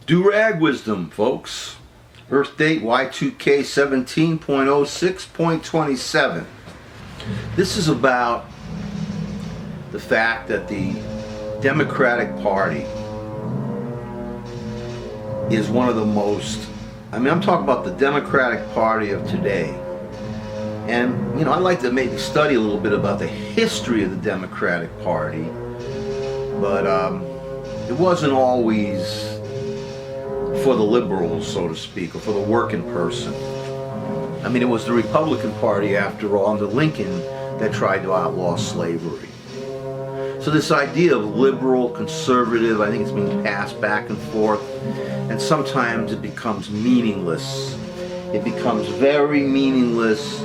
Durag Wisdom, folks. Earth date Y2K 17.06.27. This is about the fact that the Democratic Party is one of the most, I'm talking about the Democratic Party of today. And, I'd like to maybe study a little bit about the history of the Democratic Party, but it wasn't always for the liberals, so to speak, or for the working person. It was the Republican Party, after all, under Lincoln, that tried to outlaw slavery. So this idea of liberal, conservative, I think it's being passed back and forth, and sometimes it becomes meaningless. It becomes very meaningless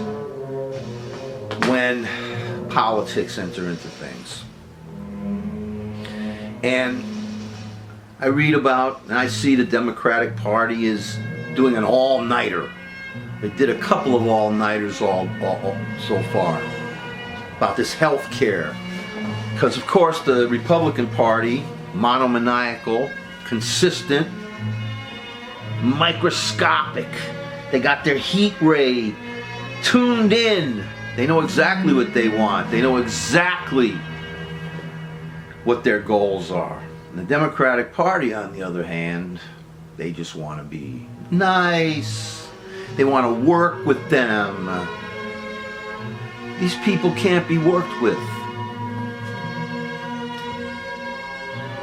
when politics enter into things. And I read about and I see the Democratic Party is doing an all-nighter. They did a couple of all-nighters so far about this health care. Because of course the Republican Party, monomaniacal, consistent, microscopic. They got their heat ray tuned in. They know exactly what they want. They know exactly what their goals are. And the Democratic Party, on the other hand, they just want to be nice. They want to work with them. These people can't be worked with.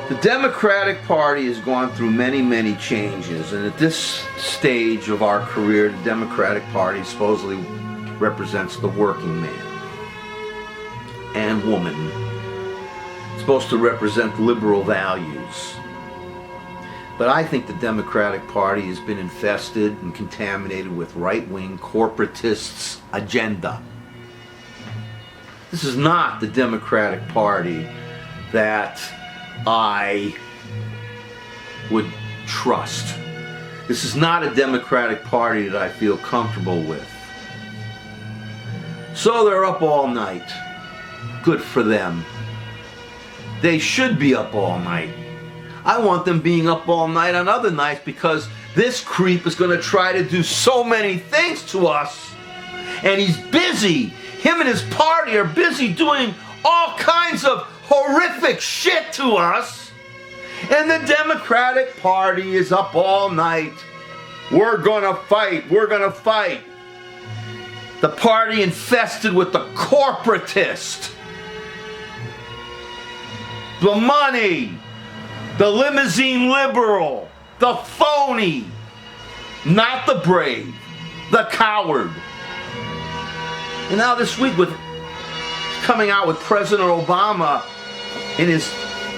The Democratic Party has gone through many, many changes, and at this stage of our career, the Democratic Party supposedly represents the working man and woman. It's supposed to represent liberal values. But I think the Democratic Party has been infested and contaminated with right-wing corporatists' agenda. This is not the Democratic Party that I would trust. This is not a Democratic Party that I feel comfortable with. So they're up all night. Good for them. They should be up all night. I want them being up all night on other nights, because this creep is going to try to do so many things to us. And he's busy. Him and his party are busy doing all kinds of horrific shit to us. And the Democratic Party is up all night. We're going to fight. We're going to fight. The party infested with the corporatist. The money. The limousine liberal. The phony. Not the brave. The coward. And now this week, with coming out with President Obama and his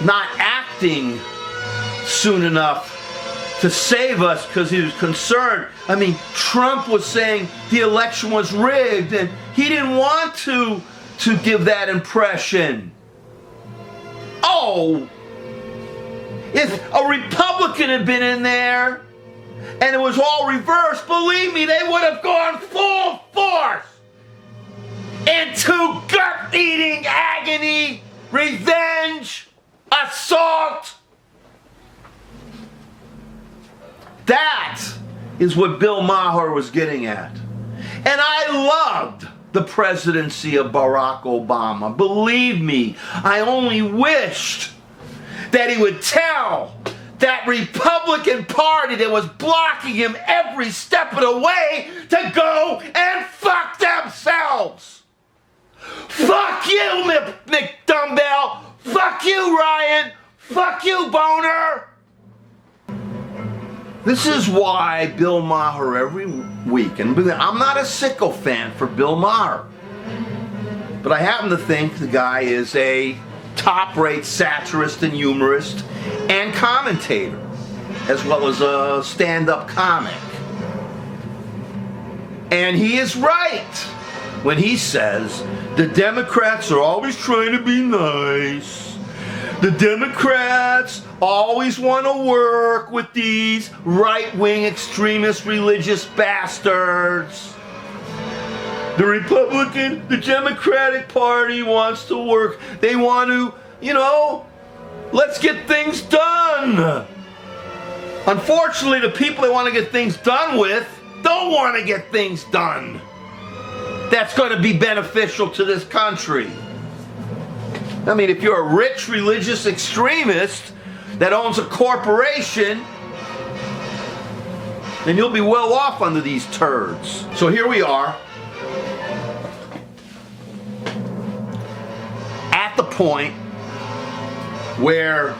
not acting soon enough to save us because he was concerned. Trump was saying the election was rigged, and he didn't want to give that impression. Oh, if a Republican had been in there and it was all reversed, believe me, they would have gone full force into gut-eating agony, revenge, assault. That is what Bill Maher was getting at. And I loved the presidency of Barack Obama. Believe me, I only wished that he would tell that Republican Party that was blocking him every step of the way to go and fuck themselves. Fuck you, McDumbbell. Fuck you, Ryan. Fuck you, Boner. This is why Bill Maher every week, and I'm not a sycophant for Bill Maher, but I happen to think the guy is a top-rate satirist and humorist and commentator, as well as a stand-up comic. And he is right when he says the Democrats are always trying to be nice. The Democrats always want to work with these right-wing extremist religious bastards. The Democratic Party wants to work. They want to, let's get things done. Unfortunately, the people that want to get things done with don't want to get things done that's going to be beneficial to this country. I mean, if you're a rich religious extremist that owns a corporation, then you'll be well off under these turds. So here we are at the point where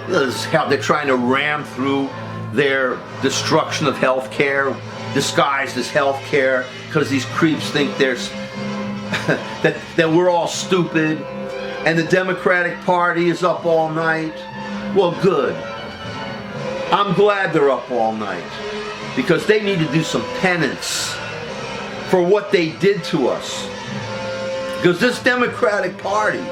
this is how they're trying to ram through their destruction of health care, disguised as health care, because these creeps think there's that we're all stupid, and the Democratic Party is up all night. Well, good. I'm glad they're up all night, because they need to do some penance for what they did to us. Because this Democratic Party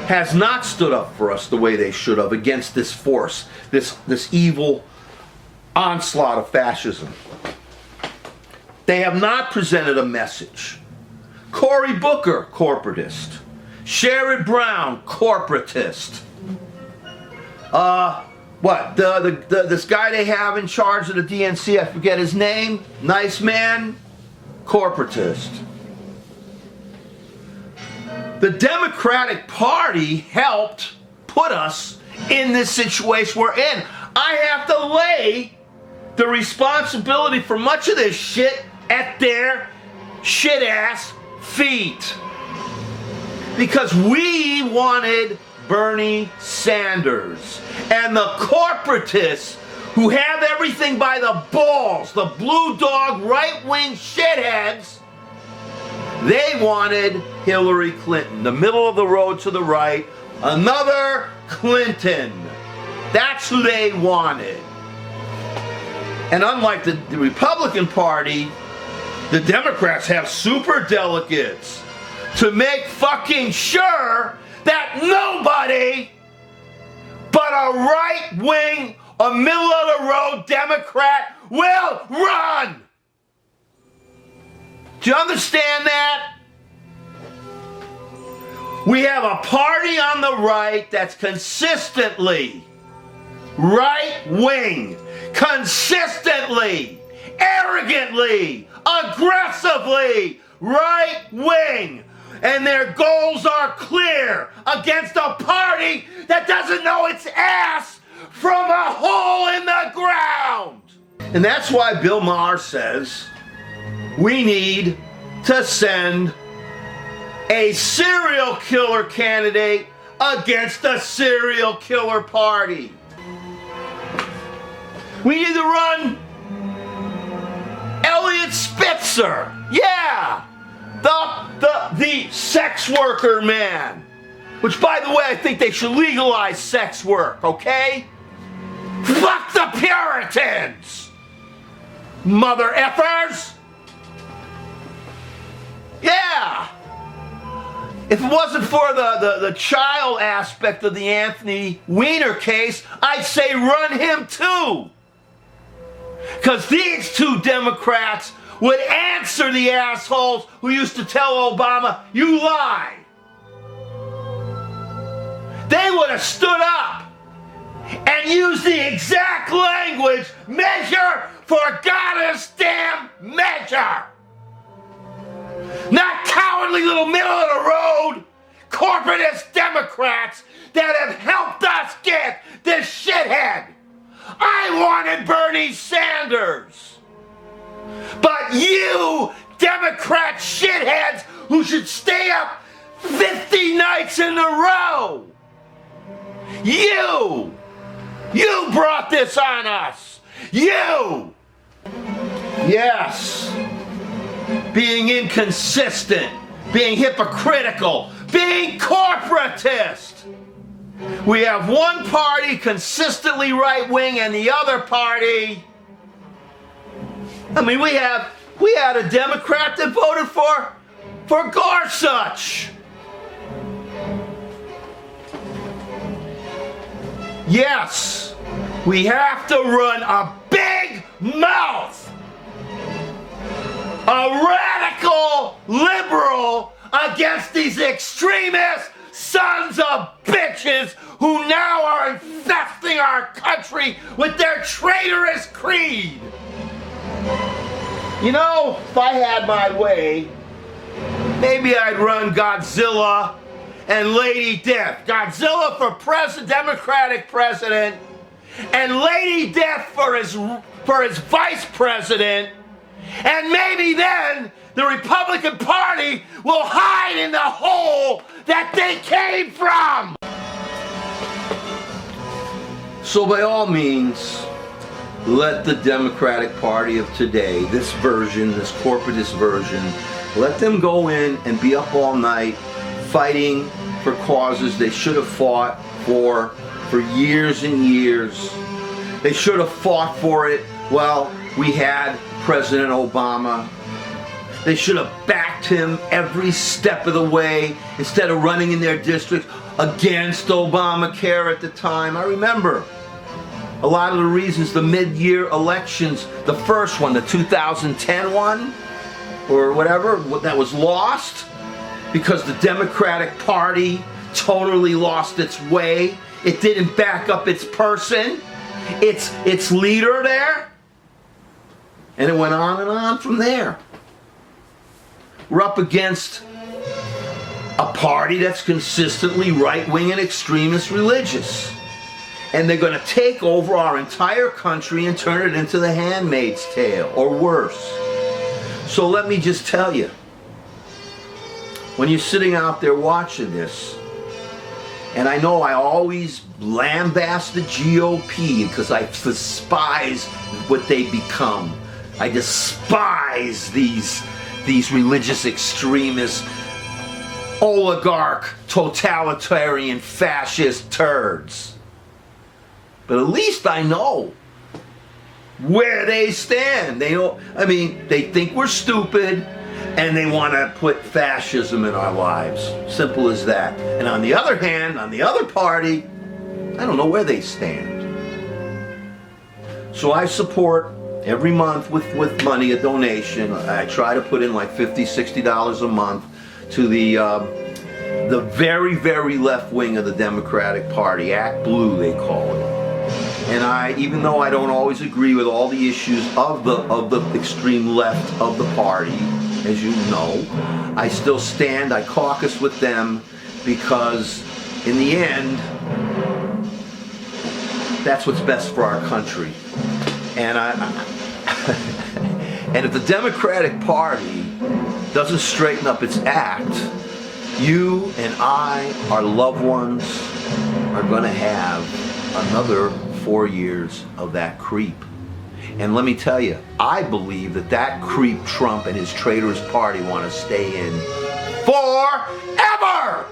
has not stood up for us the way they should have against this force, this evil onslaught of fascism. They have not presented a message. Cory Booker, corporatist. Sherrod Brown, corporatist. This guy they have in charge of the DNC, I forget his name, nice man, corporatist. The Democratic Party helped put us in this situation we're in. I have to lay the responsibility for much of this shit at their shit-ass feet. Because we wanted Bernie Sanders. And the corporatists who have everything by the balls, the blue dog right-wing shitheads, they wanted Hillary Clinton, the middle of the road to the right, another Clinton. That's who they wanted. And unlike the Republican Party, the Democrats have super delegates to make fucking sure that nobody but a right-wing, a middle-of-the-road Democrat will run. Do you understand that? We have a party on the right that's consistently right-wing, consistently, arrogantly, aggressively right-wing. And their goals are clear against a party that doesn't know its ass from a hole in the ground. And that's why Bill Maher says we need to send a serial killer candidate against a serial killer party. We need to run Eliot Spitzer. Yeah. The sex worker man. Which, by the way, I think they should legalize sex work, okay? Fuck the Puritans! Mother effers! Yeah! If it wasn't for the child aspect of the Anthony Weiner case, I'd say run him too. Because these two Democrats would answer the assholes who used to tell Obama, you lie. They would have stood up and used the exact language, measure for goddess damn measure. Not cowardly little middle-of-the-road corporatist Democrats that have helped us get this shithead. I wanted Bernie Sanders. But you Democrat shitheads who should stay up 50 nights in a row, you brought this on us. You. Yes. Being inconsistent, being hypocritical, being corporatist. We have one party consistently right-wing and the other party, I mean, we had a Democrat that voted for Gorsuch. Yes, we have to run a big mouth, a radical liberal against these extremist sons of bitches who now are infesting our country with their traitorous creed. You know, if I had my way, maybe I'd run Godzilla and Lady Death. Godzilla for Democratic president, and Lady Death for his vice president, and maybe then the Republican Party will hide in the hole that they came from. So by all means, let the Democratic Party of today, this version, this corporatist version, let them go in and be up all night fighting for causes they should have fought for years and years. They should have fought for it while we had President Obama. They should have backed him every step of the way instead of running in their districts against Obamacare at the time. I remember a lot of the reasons, the mid-year elections, the first one, the 2010 one, or whatever, that was lost because the Democratic Party totally lost its way. It didn't back up its person, its leader there. And it went on and on from there. We're up against a party that's consistently right-wing and extremist religious. And they're going to take over our entire country and turn it into the Handmaid's Tale, or worse. So let me just tell you, when you're sitting out there watching this, and I know I always lambast the GOP because I despise what they become. I despise these religious extremists, oligarch, totalitarian, fascist turds. But at least I know where they stand. They don't, I mean, they think we're stupid and they want to put fascism in our lives. Simple as that. And on the other hand, on the other party, I don't know where they stand. So I support every month with money, a donation. I try to put in like $50, $60 a month to the very, very left wing of the Democratic Party, Act Blue they call it. And I, even though I don't always agree with all the issues of the extreme left of the party, as you know, I still stand, I caucus with them because in the end, that's what's best for our country. And and if the Democratic Party doesn't straighten up its act, you and I, our loved ones, are going to have another 4 years of that creep. And let me tell you, I believe that creep Trump and his traitorous party want to stay in forever!